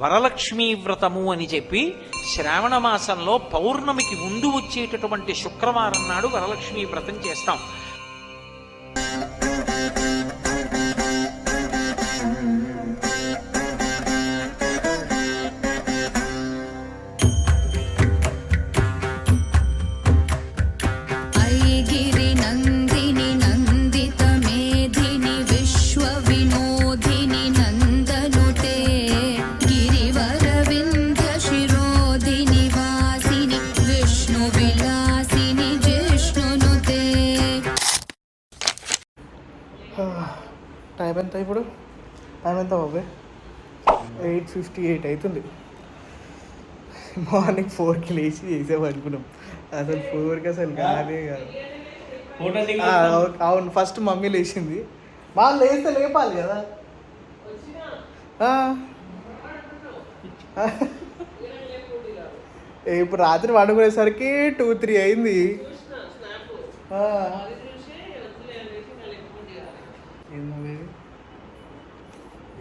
వరలక్ష్మీ వ్రతము అని చెప్పి శ్రావణ మాసంలో పౌర్ణమికి ముందు వచ్చేటటువంటి శుక్రవారం నాడు వరలక్ష్మీ వ్రతం చేస్తాం. టైం ఎంత ఇప్పుడు? టైం ఎంత బాబే? 8:58 అవుతుంది. మార్నింగ్ 4కి లేచి చేసాము అనుకున్నాం. అసలు 4కి అసలు కాదే కాదు. అవును, ఫస్ట్ మమ్మీ లేచింది. వాళ్ళు లేస్తే లేపాలి కదా. ఇప్పుడు రాత్రి వండుకునేసరికి 2-3 అయింది.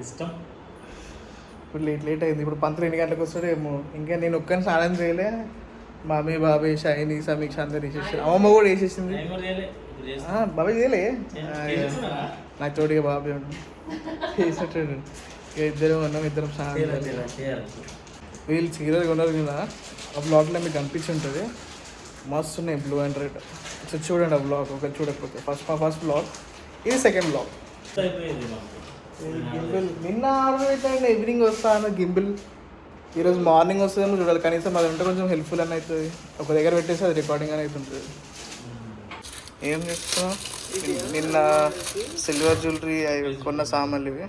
ఇష్టం. ఇప్పుడు లేట్ అయింది. ఇప్పుడు పంతులు 8 గంటలకు వస్తాడేమో. ఇంకా నేను ఒక్కరిని స్నానం చేయలే. మమ్మీ, బాబాయ్, షైని, సమీక్ష అందరు వేసేసారు. అమ్మమ్మ కూడా వేసేసింది. బాబాయ్ చేయలే, నాకు తోడిగా బాబాయ్ వేసేటాడు. ఇద్దరం ఉన్నాం, ఇద్దరం స్నానం చేయాలి. వీళ్ళు చీరలు కొన్నారు కదా, ఆ బ్లాగ్లో మీకు కనిపించుంటుంది. మస్తు ఉన్నాయి, బ్లూ అండ్ రెడ్. సో చూడండి ఆ బ్లాగ్ ఒకటి చూడకపోతే. ఫస్ట్ బ్లాగ్, ఇది సెకండ్ బ్లాగ్. గింబిల్ నిన్న ఆర్డర్ పెట్టండి, ఈవినింగ్ వస్తాను. గింబిల్ ఈరోజు మార్నింగ్ వస్తుందేమో చూడాలి. కనీసం అది ఉంటే కొంచెం హెల్ప్ఫుల్ అని అవుతుంది. ఒక దగ్గర పెట్టేసి అది రికార్డింగ్ అని అవుతుంటుంది. ఏం చేస్తాం? నిన్న సిల్వర్ జ్యువెలరీ కొన్న సామాన్లు ఇవి.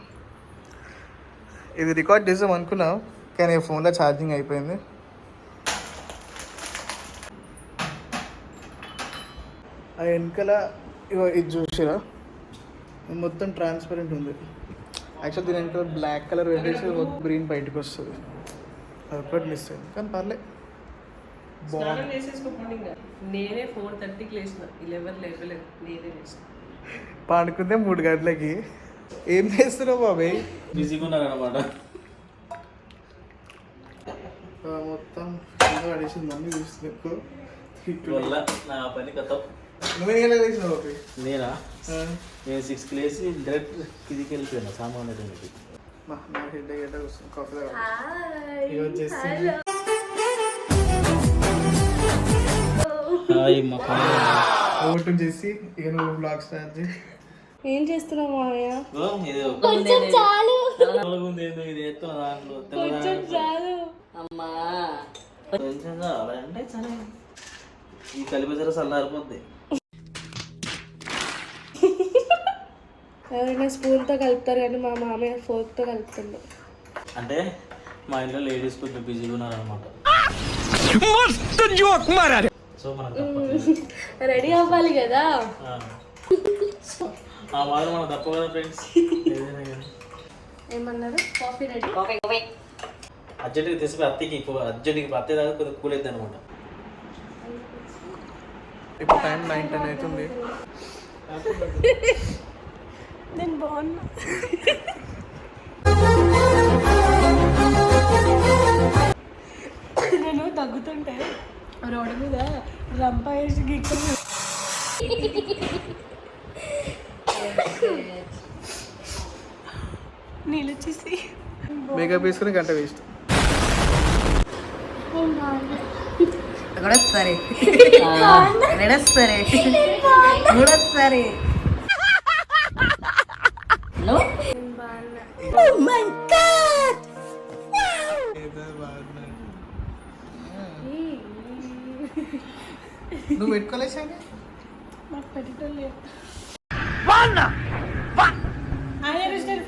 ఇది రికార్డ్ చేసాం అనుకున్నాం, కానీ ఫోన్లో ఛార్జింగ్ అయిపోయింది. ఆ వెనకాల ఇది చూసిరా, మొత్తం ట్రాన్స్పరెంట్ ఉంది. యాక్చువల్ దీని వెనకాల బ్లాక్ కలర్ పెట్టేసి గ్రీన్ బయటకు వస్తుంది. అది ఒకటి మిస్ అయింది, కానీ పర్లే. నేనే 4:30కి లేచిన, 11 లేవలేదు, నేనే లేచిన. పండుకుందే 3 గంటలకి. ఏం చేస్తున్నావు బాబాయ్? బిజీగా ఉన్నారనమాట. మొత్తం పడేసింది మమ్మీ చూస్తున్నా. నా పని కథ. నువ్వే లేచినావు బాబాయ్? నేనా? నేను 6కి లేచి డైరెక్ట్ కిందికి వెళ్ళిపోయాను సామాన్ అనేది. నా హెడ్ అయ్యేట వస్తుంది. కాఫీ వచ్చేసి ఓపెన్ చేసి ఇక నువ్వు బ్లాగ్ స్టార్ట్ చేసి. ఏం చేస్తున్నావు మామయ్య? ఈ కలిపేసరి చల్లారిపోద్ది. ఎవరైనా స్పూన్తో కలుపుతారు కానీ మా మామయ్య ఫోర్క్తో కలుపుతుంది. అంటే మా ఇంట్లో లేడీస్ కొంచెం బిజీగా ఉన్నారనమాట. సో మనకు రెడీ అవ్వాలి కదా. ఆ మాట మనం తప్ప కదా ఫ్రెండ్స్. ఏమన్నారు? Coffee ready. అర్జెంట్గా తీసుకుని అర్జెంట్కి అత్తే దాకా కొద్దిగా కూల్ అవుతుంది అనమాట. ఇప్పుడు టైం 9:10 అవుతుంది. నేను బాగున్నా. నేను తగ్గుతుంటే రోడ్డు మీద రంప వేసి గీక్కొని నీళ్ళు వచ్చేసి మేకప్ వేసుకుని గంట వేస్ట్. ఒకటోసారి రెండోసారి మూడోసారి. నువ్వు పెట్టుకోలేసా? మాకు పెట్టడం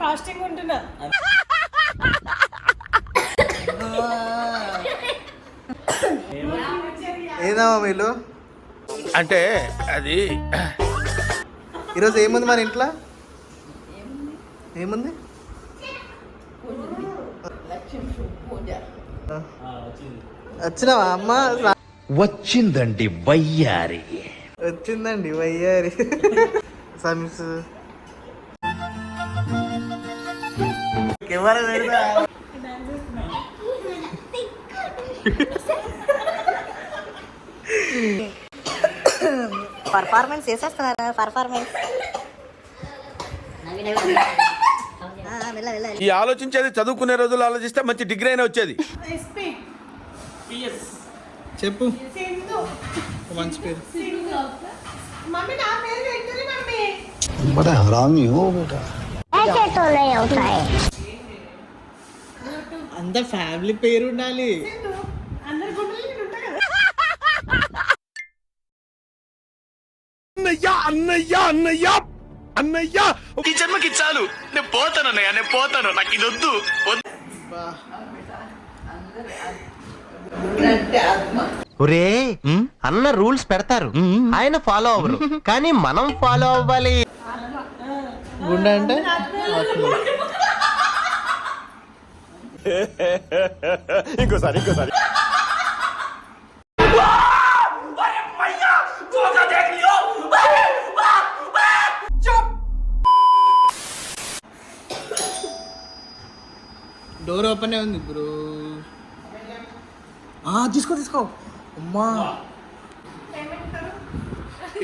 ఫాస్టింగ్ ఉంటున్నా. ఏదమ్మా వీళ్ళు అంటే అది. ఈరోజు ఏముంది మన ఇంట్లో? ఏముంది? వచ్చినావా అమ్మ? వచ్చిందండి వయ్యారి. వచ్చిందండి వయ్యారి. సమీస్ కెమెరా పెడతా. పర్ఫార్మెన్స్ చేసేస్తున్నారు పర్ఫార్మెన్స్. ఈ ఆలోచించేది చదువుకునే రోజులు ఆలోచిస్తే మంచి డిగ్రీ అయినా వచ్చేది. ఎస్పీ చెప్పు సింధు మంచి పేరు. సింధు మమ్మీ నా పేరు వెంటనే మమ్మీ बड़ा हरामी हो बेटा. అంత ఫ్యామిలీ పేరు ఉండాలి. సింధు అందరి గుండెలు నేను ఉంటా కదా. అన్నయ్య ఈ జన్మకి చాలు, నేను పోతాను అన్నయ్య, నేను పోతాను, నాకు ఇది వద్దు. ఒరే అన్న రూల్స్ పెడతారు, ఆయన ఫాలో అవ్వరు, కానీ మనం ఫాలో అవ్వాలి. గుండె అంటే ఇంకోసారి డోర్ ఓపెన్ ఉంది బ్రో. తీసుకో అమ్మా.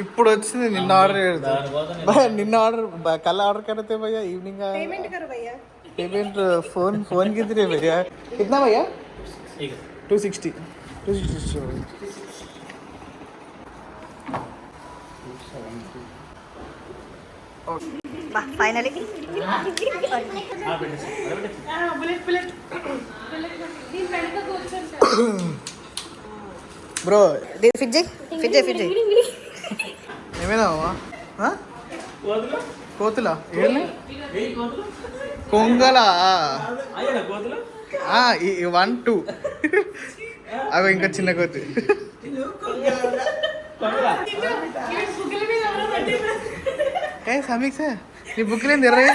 ఇప్పుడు వచ్చింది, నిన్న ఆర్డర్ నిన్న ఆర్డర్ కల్ ఆర్డర్ करते भैया इवनिंग का पेमेंट करो भैया. पेमेंट फोन कितने भैया? कितना भैया? 260 ఫైనలీ బుల్లెట్ బుల్లెట్ దీని వెనక కూర్చుంటా. బ్రో ఫిట్ చేయి ఏమైనా కోతులా ఏమి కొంగల 1 2 అవి ఇంకా చిన్న కోతి. బుగ్గల మీద ఎవరో పట్టిండ్రు. సమీక్ష నీ బుక్లు ఏంది ఎర్రగా?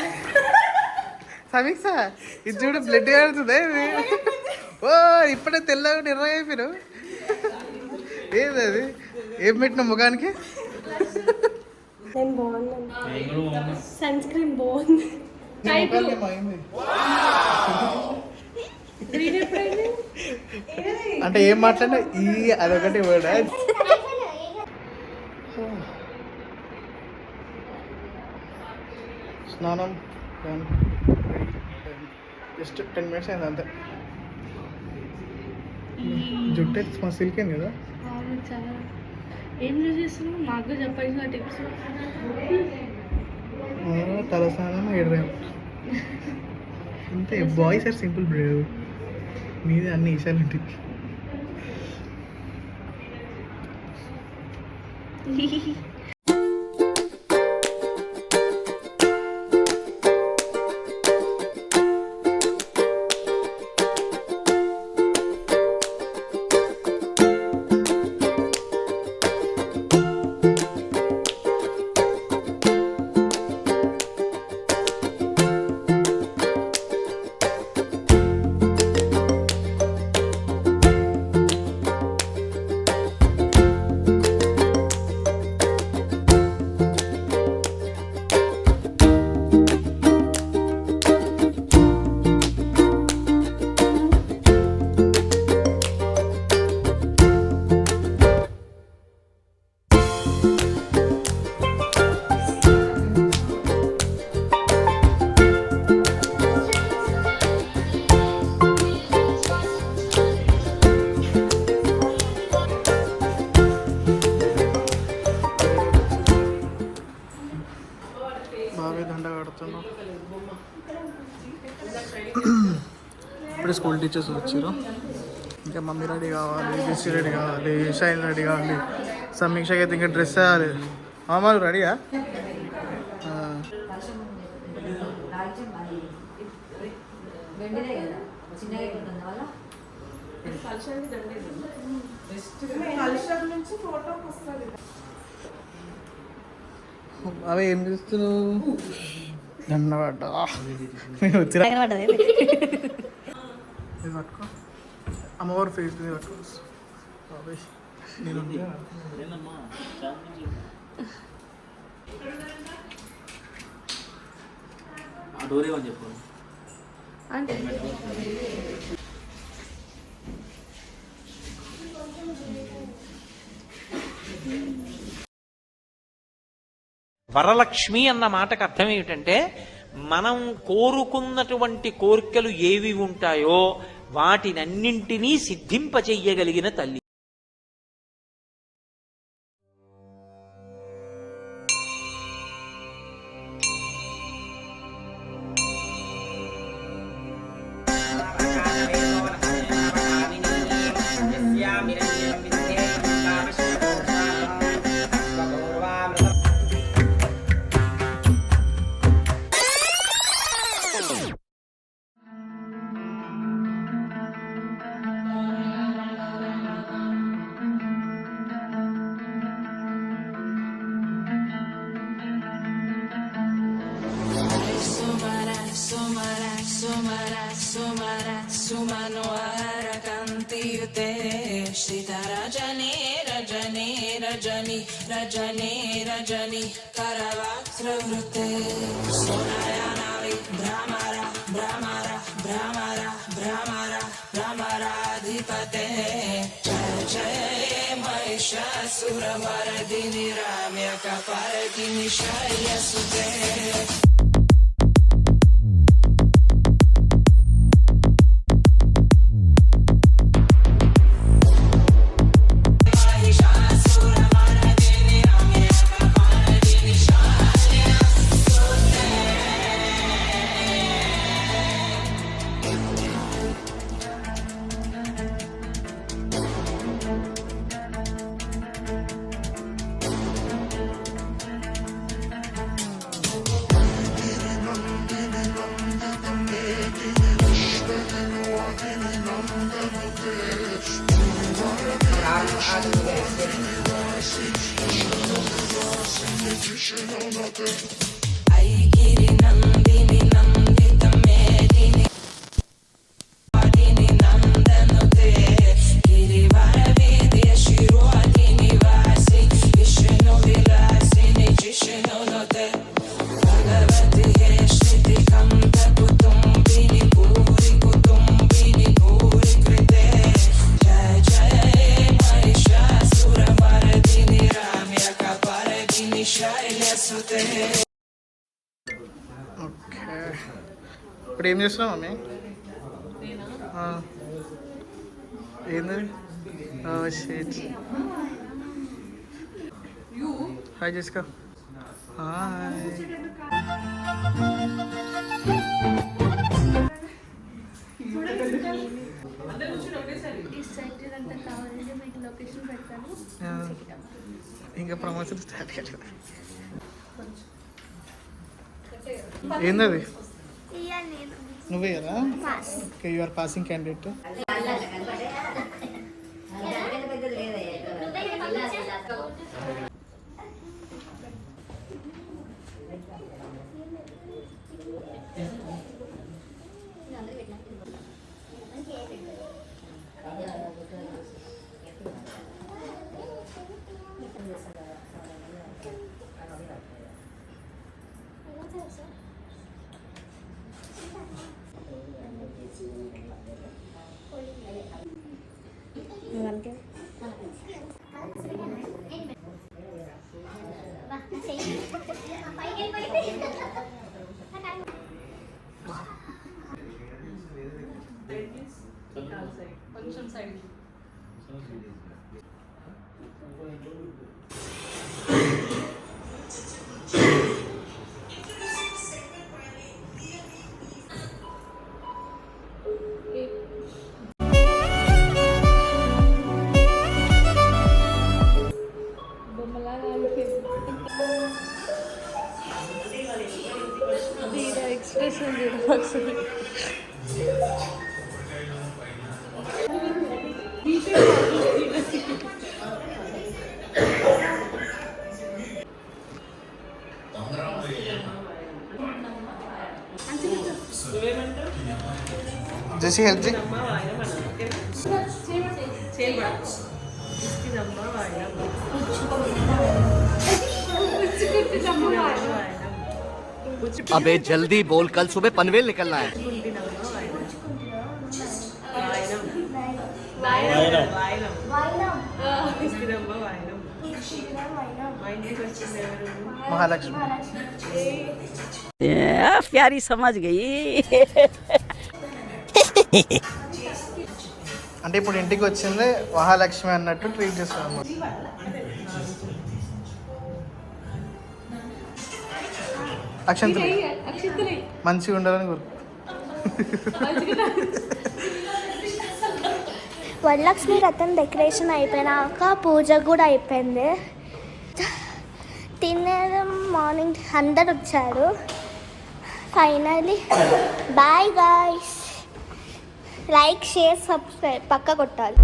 సమీక్ష ఇది చూడు బ్లడ్ కాడుతుంది. ఓ ఇప్పుడే తెల్లగా ఎర్రగా అయిపోయారు. ఏది అది ఏం పెట్టిన ముఖానికి? నేను బాగున్నాను. సన్ స్క్రీన్ బాగుంది. అంటే ఏం మాట్లాడినా ఈ అదొకటి వర్డ్. స్నానం జస్ట్ 10 minutes అయింది అంతే. జుట్టు అయితే మా సిల్క్ అయింది కదా. చాలా ఏం చేస్తున్నావు మాకు చెప్పాల్సిన టిప్స్. తలస్నానం ఏడరేం అంతే. బాయ్స్ ఆర్ సింపుల్ బ్రో, మీది అన్ని ఈసారి ఉంటుంది. బాగా దండ కడుతున్నాం. ఇప్పుడే స్కూల్ టీచర్స్ వచ్చారు. ఇంకా మమ్మీ రెడీ కావాలి, జెస్సీ రెడీ కావాలి, షైన్ రెడీ కావాలి, సమీక్షకి అయితే ఇంకా డ్రెస్ వేయాలి. మామూలు రెడీయా? అవి ఏం చేస్తున్నావు? దండవాడ వచ్చిన పట్టుకో, అమ్మవారి ఫేస్ మీద పట్టుకో. బాబాయ్ నేను డోర్ ఏమని చెప్పు. వరలక్ష్మి అన్న మాటకు అర్థం ఏమిటంటే మనం కోరుకున్నటువంటి కోరికలు ఏవి ఉంటాయో వాటినన్నింటినీ సిద్ధింపచెయ్యగలిగిన తల్లి. ఓకే, ఇప్పుడు ఏం చేస్తున్నావు మమ్మీ? ఏంది? షీట్. Hi Jessica. హాయ్. ఇంకా ప్రమోషన్ స్టార్ట్ కాలేదు. ఏందది? నువ్వే కదా? Okay, you are passing candidate. కొంచెం సైడ్ ఎక్స్ప్రెషన్ జెసి హెల్ప్ చేయి. अबे जल्दी बोल, कल सुबह पनवेल निकलना है. మా ఇంటికి వచ్చింది ఎవరు? మహాలక్ష్మి. प्यारी समझ गई। అంటే ఇప్పుడు ఇంటికి వచ్చింది మహాలక్ష్మి అన్నట్టు ట్రీట్ చేస్తాం అన్నమాట. అక్షంతలు మంచిగా ఉండాలని కోరుకు. వరలక్ష్మి వ్రతం డెకరేషన్ అయిపోయినాక పూజ కూడా అయిపోయింది. తినేది మార్నింగ్ అందరు వచ్చారు. Finally bye guys. Like share subscribe పక్క కొట్టాలి.